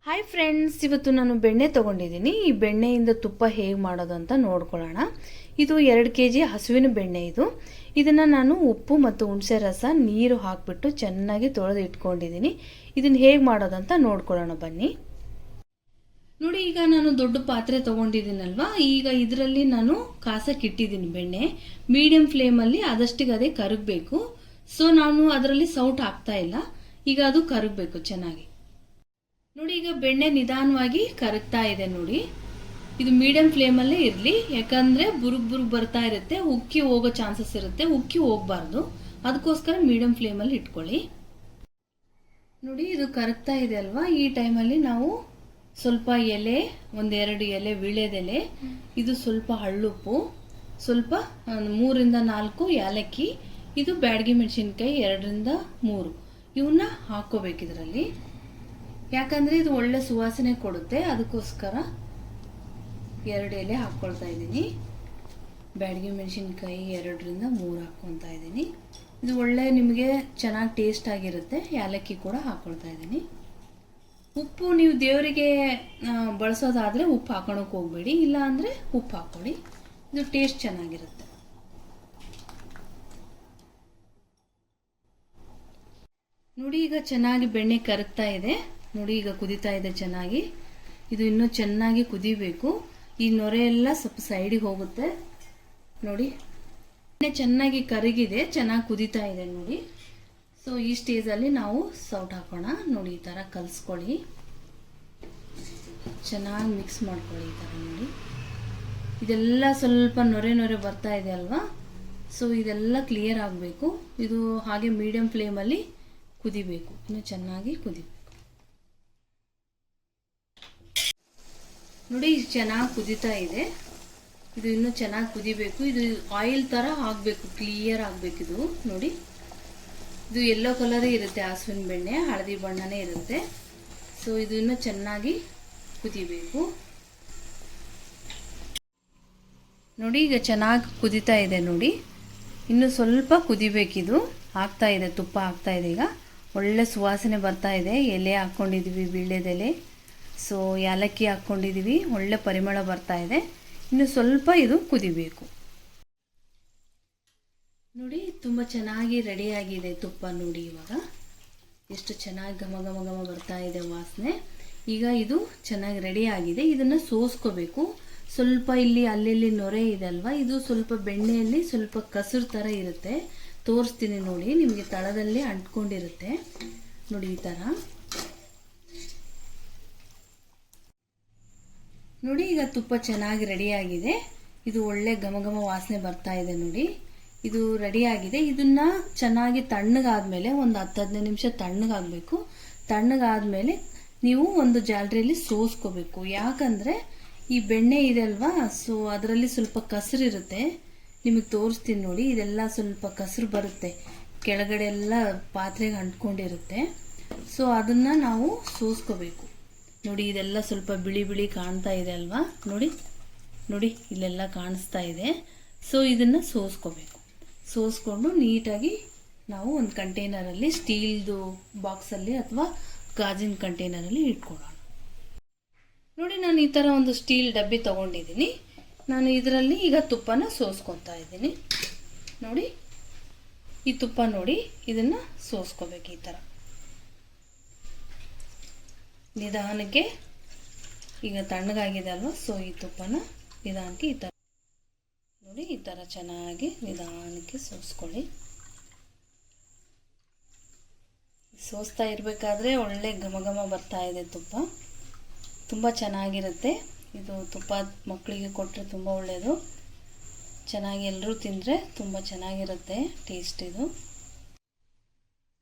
Hi friends, ಇವತ್ತು ನಾನು ಬೆಣ್ಣೆ ತೊಗೊಂಡಿದ್ದೀನಿ. ಈ ಬೆಣ್ಣೆಯಿಂದ ತುಪ್ಪ ಹೇಗೆ ಮಾಡೋದು ಅಂತ ನೋಡ್ಕೊಳ್ಳೋಣ. ಇದು 2 kg ಹಸುವಿನ ಬೆಣ್ಣೆ. ಇದನ್ನು ನಾನು ಉಪ್ಪು ಮತ್ತು ಹುಣಸೆ ರಸ ನೀರು ಹಾಕಿಬಿಟ್ಟು ಚೆನ್ನಾಗಿ ತೊಳೆದು ಇಟ್ಕೊಂಡಿದ್ದೀನಿ. ಇದನ್ನು ಹೇಗೆ ಮಾಡೋದಂತ ನೋಡ್ಕೊಳ್ಳೋಣ ಬನ್ನಿ. ನೋಡಿ, ಈಗ ನಾನು ದೊಡ್ಡ ಪಾತ್ರೆ ತೊಗೊಂಡಿದ್ದೀನಲ್ವಾ, ಈಗ ಇದರಲ್ಲಿ ನಾನು ಕಾಸಕ್ಕೆ ಇಟ್ಟಿದ್ದೀನಿ ಬೆಣ್ಣೆ. ಮೀಡಿಯಂ ಫ್ಲೇಮಲ್ಲಿ ಆದಷ್ಟಿಗೆ ಅದೇ ಕರಗಬೇಕು. ಸೊ ನಾನು ಅದರಲ್ಲಿ ಸೌಟ್ ಹಾಕ್ತಾ ಇಲ್ಲ. ಈಗ ಅದು ಕರಗಬೇಕು ಚೆನ್ನಾಗಿ. ನೋಡಿ, ಈಗ ಬೆಣ್ಣೆ ನಿಧಾನವಾಗಿ ಕರಗ್ತಾ ಇದೆ. ನೋಡಿ, ಇದು ಮೀಡಿಯಂ ಫ್ಲೇಮಲ್ಲೇ ಇರಲಿ, ಯಾಕಂದರೆ ಬುರುಗ್ ಬರ್ತಾ ಇರುತ್ತೆ, ಉಕ್ಕಿ ಹೋಗೋ ಚಾನ್ಸಸ್ ಇರುತ್ತೆ. ಉಕ್ಕಿ ಹೋಗಬಾರ್ದು, ಅದಕ್ಕೋಸ್ಕರ ಮೀಡಿಯಂ ಫ್ಲೇಮಲ್ಲಿ ಇಟ್ಕೊಳ್ಳಿ. ನೋಡಿ, ಇದು ಕರಗ್ತಾ ಇದೆ ಅಲ್ವಾ. ಈ ಟೈಮಲ್ಲಿ ನಾವು ಸ್ವಲ್ಪ ಎಲೆ, 1-2 ಎಲೆ ವೀಳ್ಯದೆಲೆ, ಇದು ಸ್ವಲ್ಪ ಹಳ್ಳುಪ್ಪು, ಸ್ವಲ್ಪ 3 - 4 ಏಲಕ್ಕಿ, ಇದು ಬ್ಯಾಡಗಿ ಮೆಣಸಿನ್ಕಾಯಿ 2-3 ಇವನ್ನ ಹಾಕೋಬೇಕು ಇದರಲ್ಲಿ. ಯಾಕಂದರೆ ಇದು ಒಳ್ಳೆ ಸುವಾಸನೆ ಕೊಡುತ್ತೆ, ಅದಕ್ಕೋಸ್ಕರ 2 ಎಲೆ ಹಾಕ್ಕೊಳ್ತಾ ಇದ್ದೀನಿ. ಬ್ಯಾಡಗಿ ಮೆಣಸಿನ್ಕಾಯಿ 2-3 ಹಾಕ್ಕೊಳ್ತಾ ಇದ್ದೀನಿ. ಇದು ಒಳ್ಳೆ ನಿಮಗೆ ಚೆನ್ನಾಗಿ ಟೇಸ್ಟ್ ಆಗಿರುತ್ತೆ. ಏಲಕ್ಕಿ ಕೂಡ ಹಾಕ್ಕೊಳ್ತಾ ಇದ್ದೀನಿ. ಉಪ್ಪು ನೀವು ದೇವರಿಗೆ ಬಳಸೋದಾದರೆ ಉಪ್ಪು ಹಾಕೋಣಕ್ಕೆ ಹೋಗಬೇಡಿ, ಇಲ್ಲ ಅಂದರೆ ಉಪ್ಪು ಹಾಕ್ಕೊಳ್ಳಿ, ಇದು ಟೇಸ್ಟ್ ಚೆನ್ನಾಗಿರುತ್ತೆ. ನೋಡಿ, ಈಗ ಚೆನ್ನಾಗಿ ಬೆಣ್ಣೆ ಕರಗ್ತಾ ಇದೆ. ನೋಡಿ, ಈಗ ಕುದೀತಾ ಇದೆ ಚೆನ್ನಾಗಿ. ಇದು ಇನ್ನೂ ಚೆನ್ನಾಗಿ ಕುದಿಬೇಕು. ಈ ನೊರೆ ಎಲ್ಲ ಸ್ವಲ್ಪ ಸೈಡಿಗೆ ಹೋಗುತ್ತೆ. ನೋಡಿ, ಬೆಣ್ಣೆ ಚೆನ್ನಾಗಿ ಕರಗಿದೆ, ಚೆನ್ನಾಗಿ ಕುದೀತಾ ಇದೆ ನೋಡಿ. ಸೊ ಈ ಸ್ಟೇಜಲ್ಲಿ ನಾವು ಸೌಟ್ ಹಾಕೋಣ. ನೋಡಿ, ಈ ಥರ ಕಲಿಸ್ಕೊಳ್ಳಿ, ಚೆನ್ನಾಗಿ ಮಿಕ್ಸ್ ಮಾಡ್ಕೊಳ್ಳಿ. ಈ ಥರ ನೋಡಿ, ಇದೆಲ್ಲ ಸ್ವಲ್ಪ ನೊರೆ ಬರ್ತಾ ಇದೆ ಅಲ್ವಾ. ಸೊ ಇದೆಲ್ಲ ಕ್ಲಿಯರ್ ಆಗಬೇಕು. ಇದು ಹಾಗೆ ಮೀಡಿಯಂ ಫ್ಲೇಮಲ್ಲಿ ಕುದಿಬೇಕು, ಇನ್ನು ಚೆನ್ನಾಗಿ ಕುದಿಬೇಕು. ನೋಡಿ, ಚೆನ್ನಾಗಿ ಕುದೀತಾ ಇದೆ. ಇದು ಇನ್ನೂ ಚೆನ್ನಾಗಿ ಕುದಿಬೇಕು. ಇದು ಆಯಿಲ್ ಥರ ಆಗಬೇಕು, ಕ್ಲಿಯರ್ ಆಗಬೇಕು. ಇದು ನೋಡಿ, ಇದು ಯೆಲ್ಲೋ ಕಲರೇ ಇರುತ್ತೆ ಹಸುವಿನ ಬೆಣ್ಣೆ, ಹಳದಿ ಬಣ್ಣನೇ ಇರುತ್ತೆ. ಸೊ ಇದು ಇನ್ನೂ ಚೆನ್ನಾಗಿ ಕುದಿಬೇಕು. ನೋಡಿ, ಈಗ ಚೆನ್ನಾಗಿ ಕುದೀತಾ ಇದೆ. ನೋಡಿ, ಇನ್ನು ಸ್ವಲ್ಪ ಕುದಿಬೇಕಿದು. ಆಗ್ತಾ ಇದೆ, ತುಪ್ಪ ಆಗ್ತಾ ಇದೆ. ಈಗ ಒಳ್ಳೆ ಸುವಾಸನೆ ಬರ್ತಾ ಇದೆ. ಎಲೆ ಹಾಕ್ಕೊಂಡಿದ್ದೀವಿ, ವೀಳ್ಯದೆಲೆ, ಸೊ ಏಲಕ್ಕಿ ಹಾಕ್ಕೊಂಡಿದ್ದೀವಿ, ಒಳ್ಳೆ ಪರಿಮಳ ಬರ್ತಾ ಇದೆ. ಇನ್ನು ಸ್ವಲ್ಪ ಇದು ಕುದಿಬೇಕು. ನೋಡಿ, ತುಂಬ ಚೆನ್ನಾಗಿ ರೆಡಿಯಾಗಿದೆ ತುಪ್ಪ. ನೋಡಿ, ಇವಾಗ ಎಷ್ಟು ಚೆನ್ನಾಗಿ ಘಮ ಘಮ ಘಮ ಬರ್ತಾ ಇದೆ ವಾಸನೆ. ಈಗ ಇದು ಚೆನ್ನಾಗಿ ರೆಡಿ ಆಗಿದೆ. ಇದನ್ನು ಸೋಸ್ಕೋಬೇಕು. ಸ್ವಲ್ಪ ಇಲ್ಲಿ ಅಲ್ಲಿ ನೊರೆ ಇದೆ ಅಲ್ವಾ, ಇದು ಸ್ವಲ್ಪ ಬೆಣ್ಣೆಯಲ್ಲಿ ಸ್ವಲ್ಪ ಕಸರು ಥರ ಇರುತ್ತೆ. ತೋರಿಸ್ತೀನಿ ನೋಡಿ, ನಿಮಗೆ ತಳದಲ್ಲಿ ಅಂಟ್ಕೊಂಡಿರುತ್ತೆ ನೋಡಿ. ಈ ಥರ ನೋಡಿ, ಈಗ ತುಪ್ಪ ಚೆನ್ನಾಗಿ ರೆಡಿಯಾಗಿದೆ. ಇದು ಒಳ್ಳೆ ಘಮ ಘಮ ವಾಸನೆ ಬರ್ತಾ ಇದೆ. ನೋಡಿ, ಇದು ರೆಡಿಯಾಗಿದೆ. ಇದನ್ನ ಚೆನ್ನಾಗಿ ತಣ್ಣಗಾದ್ಮೇಲೆ ಒಂದು 10-15 ನಿಮಿಷ ತಣ್ಣಗಾಗಬೇಕು. ತಣ್ಣಗಾದ್ಮೇಲೆ ನೀವು ಒಂದು ಜಾಲರಿಯಲ್ಲಿ ಸೋಸ್ಕೋಬೇಕು. ಯಾಕಂದರೆ ಈ ಬೆಣ್ಣೆ ಇದೆ ಅಲ್ವಾ, ಸೊ ಅದರಲ್ಲಿ ಸ್ವಲ್ಪ ಕಸರಿರುತ್ತೆ. ನಿಮಗೆ ತೋರಿಸ್ತೀನಿ ನೋಡಿ, ಇದೆಲ್ಲ ಸ್ವಲ್ಪ ಕಸರು ಬರುತ್ತೆ, ಕೆಳಗಡೆ ಎಲ್ಲ ಪಾತ್ರೆಗೆ ಅಂಟ್ಕೊಂಡಿರುತ್ತೆ. ಸೊ ಅದನ್ನು ನಾವು ಸೋಸ್ಕೋಬೇಕು. ನೋಡಿ, ಇದೆಲ್ಲ ಸ್ವಲ್ಪ ಬಿಳಿ ಬಿಳಿ ಕಾಣ್ತಾ ಇದೆ ಅಲ್ವಾ. ನೋಡಿ ನೋಡಿ, ಇಲ್ಲೆಲ್ಲ ಕಾಣಿಸ್ತಾ ಇದೆ. ಸೊ ಇದನ್ನು ಸೋಸ್ಕೋಬೇಕು. ಸೋಸ್ಕೊಂಡು ನೀಟಾಗಿ ನಾವು ಒಂದು ಕಂಟೈನರಲ್ಲಿ, ಸ್ಟೀಲ್ದು ಬಾಕ್ಸಲ್ಲಿ ಅಥವಾ ಗಾಜಿನ ಕಂಟೈನರಲ್ಲಿ ಇಟ್ಕೊಳ್ಳೋಣ. ನೋಡಿ, ನಾನು ಈ ಥರ ಒಂದು ಸ್ಟೀಲ್ ಡಬ್ಬಿ ತೊಗೊಂಡಿದ್ದೀನಿ. ನಾನು ಇದರಲ್ಲಿ ಈಗ ತುಪ್ಪನ ಸೋಸ್ಕೊತಾ ಇದ್ದೀನಿ. ನೋಡಿ, ಈ ತುಪ್ಪ ನೋಡಿ, ಇದನ್ನು ಸೋಸ್ಕೋಬೇಕು ಈ ಥರ ನಿಧಾನಕ್ಕೆ. ಈಗ ತಣ್ಣಗಾಗಿದೆ ಅಲ್ವಾ, ಸೊ ಈ ತುಪ್ಪನ ನಿಧಾನಕ್ಕೆ ಈ ಥರ ನೋಡಿ, ಈ ಥರ ಚೆನ್ನಾಗಿ ನಿಧಾನಕ್ಕೆ ಸೋಸ್ಕೊಳ್ಳಿ. ಸೋಸ್ತಾ ಇರಬೇಕಾದ್ರೆ ಒಳ್ಳೆ ಘಮ ಘಮ ಬರ್ತಾ ಇದೆ ತುಪ್ಪ, ತುಂಬ ಚೆನ್ನಾಗಿರುತ್ತೆ. ಇದು ತುಪ್ಪ ಮಕ್ಕಳಿಗೆ ಕೊಟ್ಟರೆ ತುಂಬ ಒಳ್ಳೆಯದು. ಚೆನ್ನಾಗಿ ಎಲ್ಲರೂ ತಿಂದರೆ ತುಂಬ ಚೆನ್ನಾಗಿರುತ್ತೆ ಟೇಸ್ಟ್. ಇದು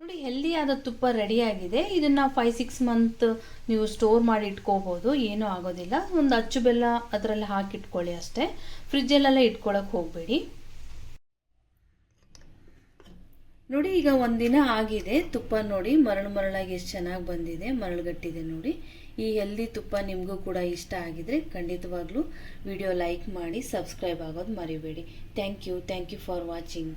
ನೋಡಿ, ಹೆಲ್ದಿಯಾದ ತುಪ್ಪ ರೆಡಿಯಾಗಿದೆ. ಇದನ್ನು 5-6 ಮಂತ್ ನೀವು ಸ್ಟೋರ್ ಮಾಡಿ ಇಟ್ಕೋಬೋದು, ಏನೂ ಆಗೋದಿಲ್ಲ. ಒಂದು ಅಚ್ಚು ಬೆಲ್ಲ ಅದರಲ್ಲಿ ಹಾಕಿಟ್ಕೊಳ್ಳಿ ಅಷ್ಟೇ. ಫ್ರಿಜ್ಜಲ್ಲೆಲ್ಲ ಇಟ್ಕೊಳ್ಳೋಕೆ ಹೋಗಬೇಡಿ. ನೋಡಿ, ಈಗ ಒಂದಿನ ಆಗಿದೆ. ತುಪ್ಪ ನೋಡಿ ಮರಳಾಗಿ ಎಷ್ಟು ಚೆನ್ನಾಗಿ ಬಂದಿದೆ, ಮರಳುಗಟ್ಟಿದೆ ನೋಡಿ. ಈ ಹೆಲ್ದಿ ತುಪ್ಪ ನಿಮಗೂ ಕೂಡ ಇಷ್ಟ ಆಗಿದ್ರೆ ಖಂಡಿತವಾಗ್ಲೂ ವಿಡಿಯೋ ಲೈಕ್ ಮಾಡಿ, ಸಬ್ಸ್ಕ್ರೈಬ್ ಆಗೋದು ಮರಿಬೇಡಿ. Thank you for watching.